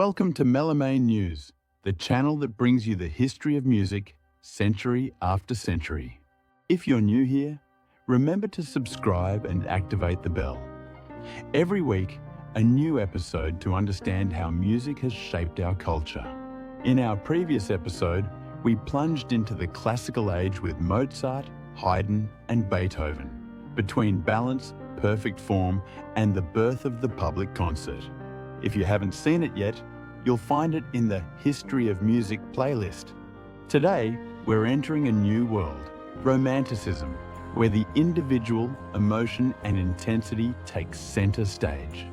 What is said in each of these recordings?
Welcome to Mélomane News, the channel that brings you the history of music century after century. If you're new here, remember to subscribe and activate the bell. Every week, a new episode to understand how music has shaped our culture. In our previous episode, we plunged into the classical age with Mozart, Haydn, and Beethoven, between balance, perfect form, and the birth of the public concert. If you haven't seen it yet, you'll find it in the History of Music playlist. Today, we're entering a new world, Romanticism, where the individual, emotion, and intensity take center stage.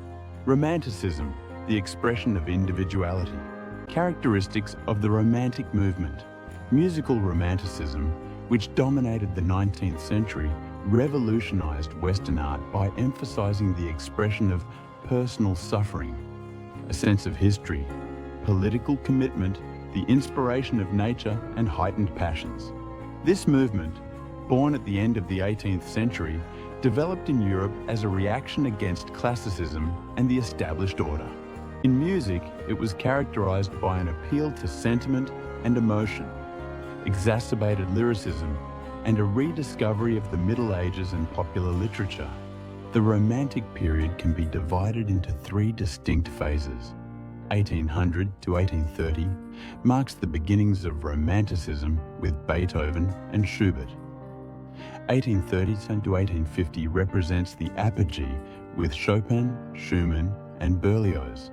Romanticism, the expression of individuality. Characteristics of the Romantic movement. Musical Romanticism, which dominated the 19th century, revolutionized Western art by emphasizing the expression of personal suffering, a sense of history, political commitment, the inspiration of nature, and heightened passions. This movement, born at the end of the 18th century, developed in Europe as a reaction against classicism and the established order. In music, it was characterized by an appeal to sentiment and emotion, exacerbated lyricism, and a rediscovery of the Middle Ages and popular literature. The Romantic period can be divided into three distinct phases. 1800 to 1830 marks the beginnings of Romanticism with Beethoven and Schubert. 1830 to 1850 represents the apogee with Chopin, Schumann, and Berlioz.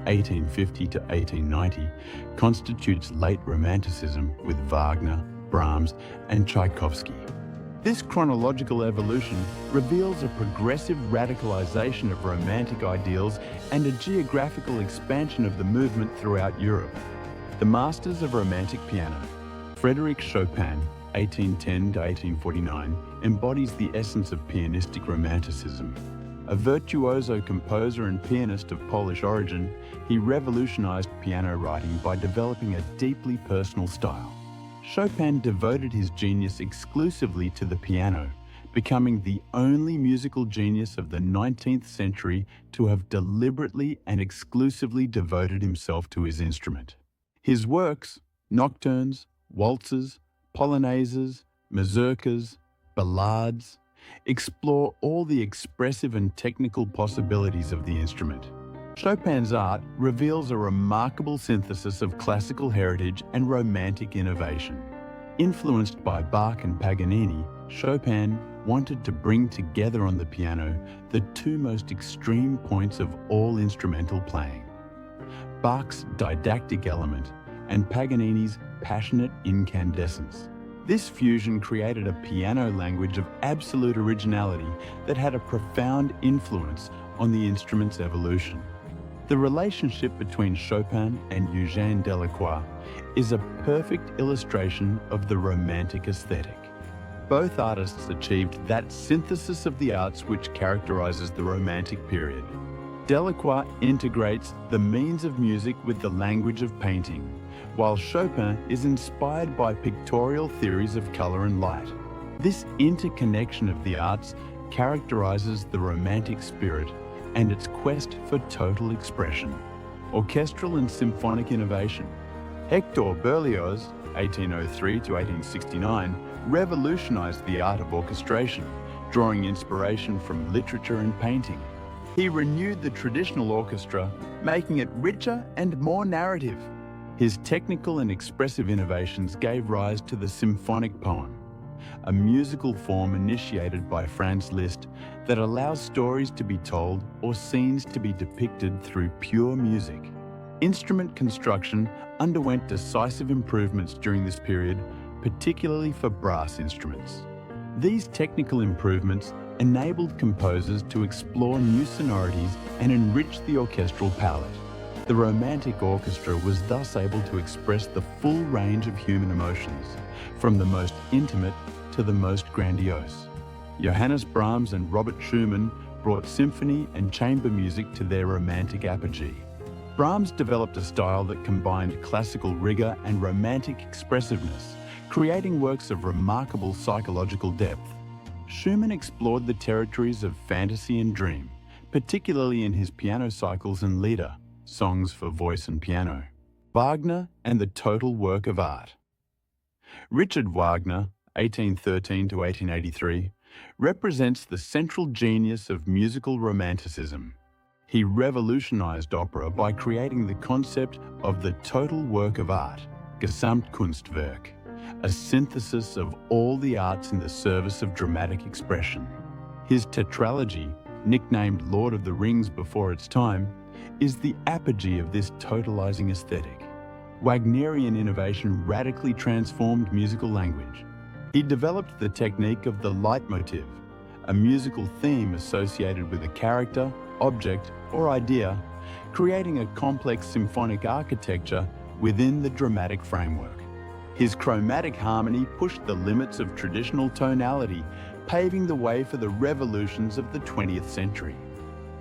1850 to 1890 constitutes late Romanticism with Wagner, Brahms, and Tchaikovsky. This chronological evolution reveals a progressive radicalization of Romantic ideals and a geographical expansion of the movement throughout Europe. The masters of Romantic piano. Frédéric Chopin, 1810 to 1849, embodies the essence of pianistic Romanticism. A virtuoso composer and pianist of Polish origin, he revolutionized piano writing by developing a deeply personal style. Chopin devoted his genius exclusively to the piano, becoming the only musical genius of the 19th century to have deliberately and exclusively devoted himself to his instrument. His works, nocturnes, waltzes, polonaises, mazurkas, ballades, explore all the expressive and technical possibilities of the instrument. Chopin's art reveals a remarkable synthesis of classical heritage and Romantic innovation. Influenced by Bach and Paganini, Chopin wanted to bring together on the piano the two most extreme points of all instrumental playing: Bach's didactic element and Paganini's passionate incandescence. This fusion created a piano language of absolute originality that had a profound influence on the instrument's evolution. The relationship between Chopin and Eugène Delacroix is a perfect illustration of the Romantic aesthetic. Both artists achieved that synthesis of the arts which characterizes the Romantic period. Delacroix integrates the means of music with the language of painting, while Chopin is inspired by pictorial theories of color and light. This interconnection of the arts characterizes the Romantic spirit and its quest for total expression. Orchestral and symphonic innovation. Hector Berlioz, 1803 to 1869, revolutionized the art of orchestration, drawing inspiration from literature and painting. He renewed the traditional orchestra, making it richer and more narrative. His technical and expressive innovations gave rise to the symphonic poem, a musical form initiated by Franz Liszt that allows stories to be told or scenes to be depicted through pure music. Instrument construction underwent decisive improvements during this period, particularly for brass instruments. These technical improvements enabled composers to explore new sonorities and enrich the orchestral palette. The Romantic orchestra was thus able to express the full range of human emotions, from the most intimate to the most grandiose. Johannes Brahms and Robert Schumann brought symphony and chamber music to their Romantic apogee. Brahms developed a style that combined classical rigor and Romantic expressiveness, creating works of remarkable psychological depth. Schumann explored the territories of fantasy and dream, particularly in his piano cycles and Lieder, songs for voice and piano. Wagner and the total work of art. Richard Wagner, 1813 to 1883, represents the central genius of musical Romanticism. He revolutionized opera by creating the concept of the total work of art, Gesamtkunstwerk, a synthesis of all the arts in the service of dramatic expression. His tetralogy, nicknamed Lord of the Rings before its time, is the apogee of this totalizing aesthetic. Wagnerian innovation radically transformed musical language. He developed the technique of the Leitmotif, a musical theme associated with a character, object, or idea, creating a complex symphonic architecture within the dramatic framework. His chromatic harmony pushed the limits of traditional tonality, paving the way for the revolutions of the 20th century.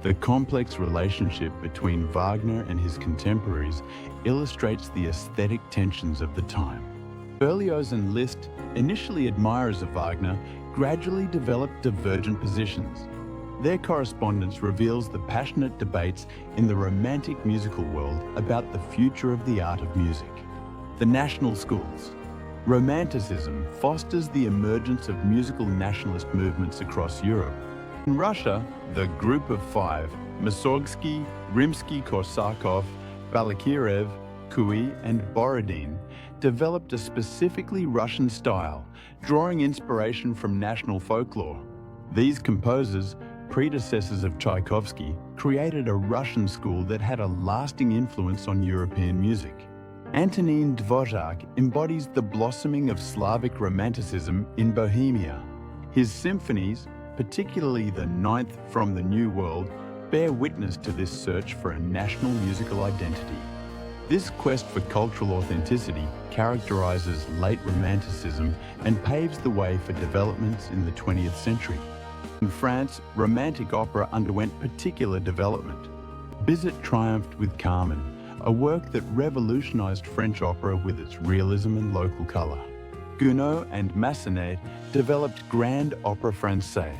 The complex relationship between Wagner and his contemporaries illustrates the aesthetic tensions of the time. Berlioz and Liszt, initially admirers of Wagner, gradually developed divergent positions. Their correspondence reveals the passionate debates in the Romantic musical world about the future of the art of music. The national schools. Romanticism fosters the emergence of musical nationalist movements across Europe. In Russia, the Group of Five, Mussorgsky, Rimsky-Korsakov, Balakirev, Kui, and Borodin, developed a specifically Russian style, drawing inspiration from national folklore. These composers, predecessors of Tchaikovsky, created a Russian school that had a lasting influence on European music. Antonin Dvorak embodies the blossoming of Slavic Romanticism in Bohemia. His symphonies, particularly the Ninth from the New World, bear witness to this search for a national musical identity. This quest for cultural authenticity characterizes late Romanticism and paves the way for developments in the 20th century. In France, Romantic opera underwent particular development. Bizet triumphed with Carmen, a work that revolutionized French opera with its realism and local color. Gounod and Massenet developed Grand Opera Française,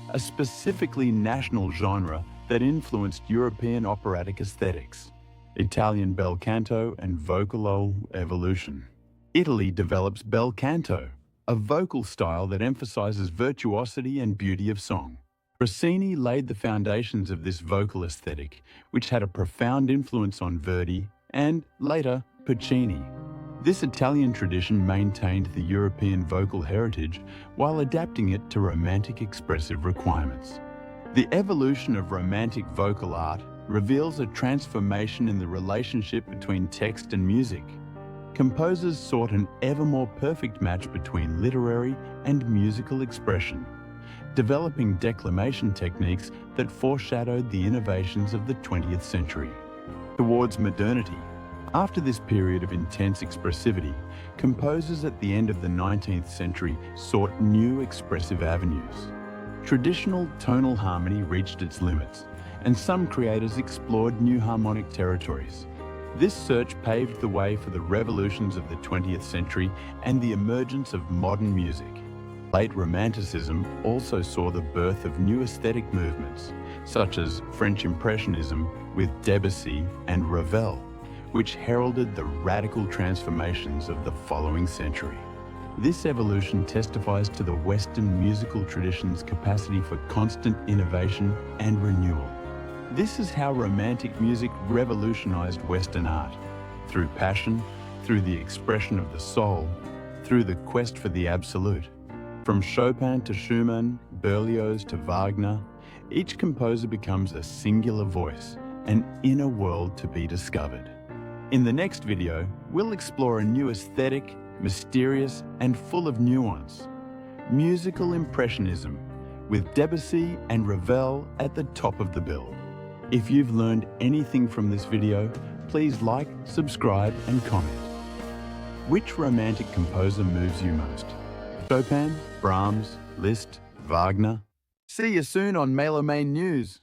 a specifically national genre that influenced European operatic aesthetics. Italian bel canto and vocalo evolution. Italy develops bel canto, a vocal style that emphasizes virtuosity and beauty of song. Rossini laid the foundations of this vocal aesthetic, which had a profound influence on Verdi and, later, Puccini. This Italian tradition maintained the European vocal heritage while adapting it to Romantic expressive requirements. The evolution of Romantic vocal art reveals a transformation in the relationship between text and music. Composers sought an ever more perfect match between literary and musical expression, developing declamation techniques that foreshadowed the innovations of the 20th century. Towards modernity. After this period of intense expressivity, composers at the end of the 19th century sought new expressive avenues. Traditional tonal harmony reached its limits, and some creators explored new harmonic territories. This search paved the way for the revolutions of the 20th century and the emergence of modern music. Late Romanticism also saw the birth of new aesthetic movements, such as French Impressionism with Debussy and Ravel, which heralded the radical transformations of the following century. This evolution testifies to the Western musical tradition's capacity for constant innovation and renewal. This is how Romantic music revolutionized Western art, through passion, through the expression of the soul, through the quest for the absolute. From Chopin to Schumann, Berlioz to Wagner, each composer becomes a singular voice, an inner world to be discovered. In the next video, we'll explore a new aesthetic, mysterious and full of nuance. Musical Impressionism, with Debussy and Ravel at the top of the bill. If you've learned anything from this video, please like, subscribe and comment. Which Romantic composer moves you most? Chopin, Brahms, Liszt, Wagner? See you soon on Mélomane News.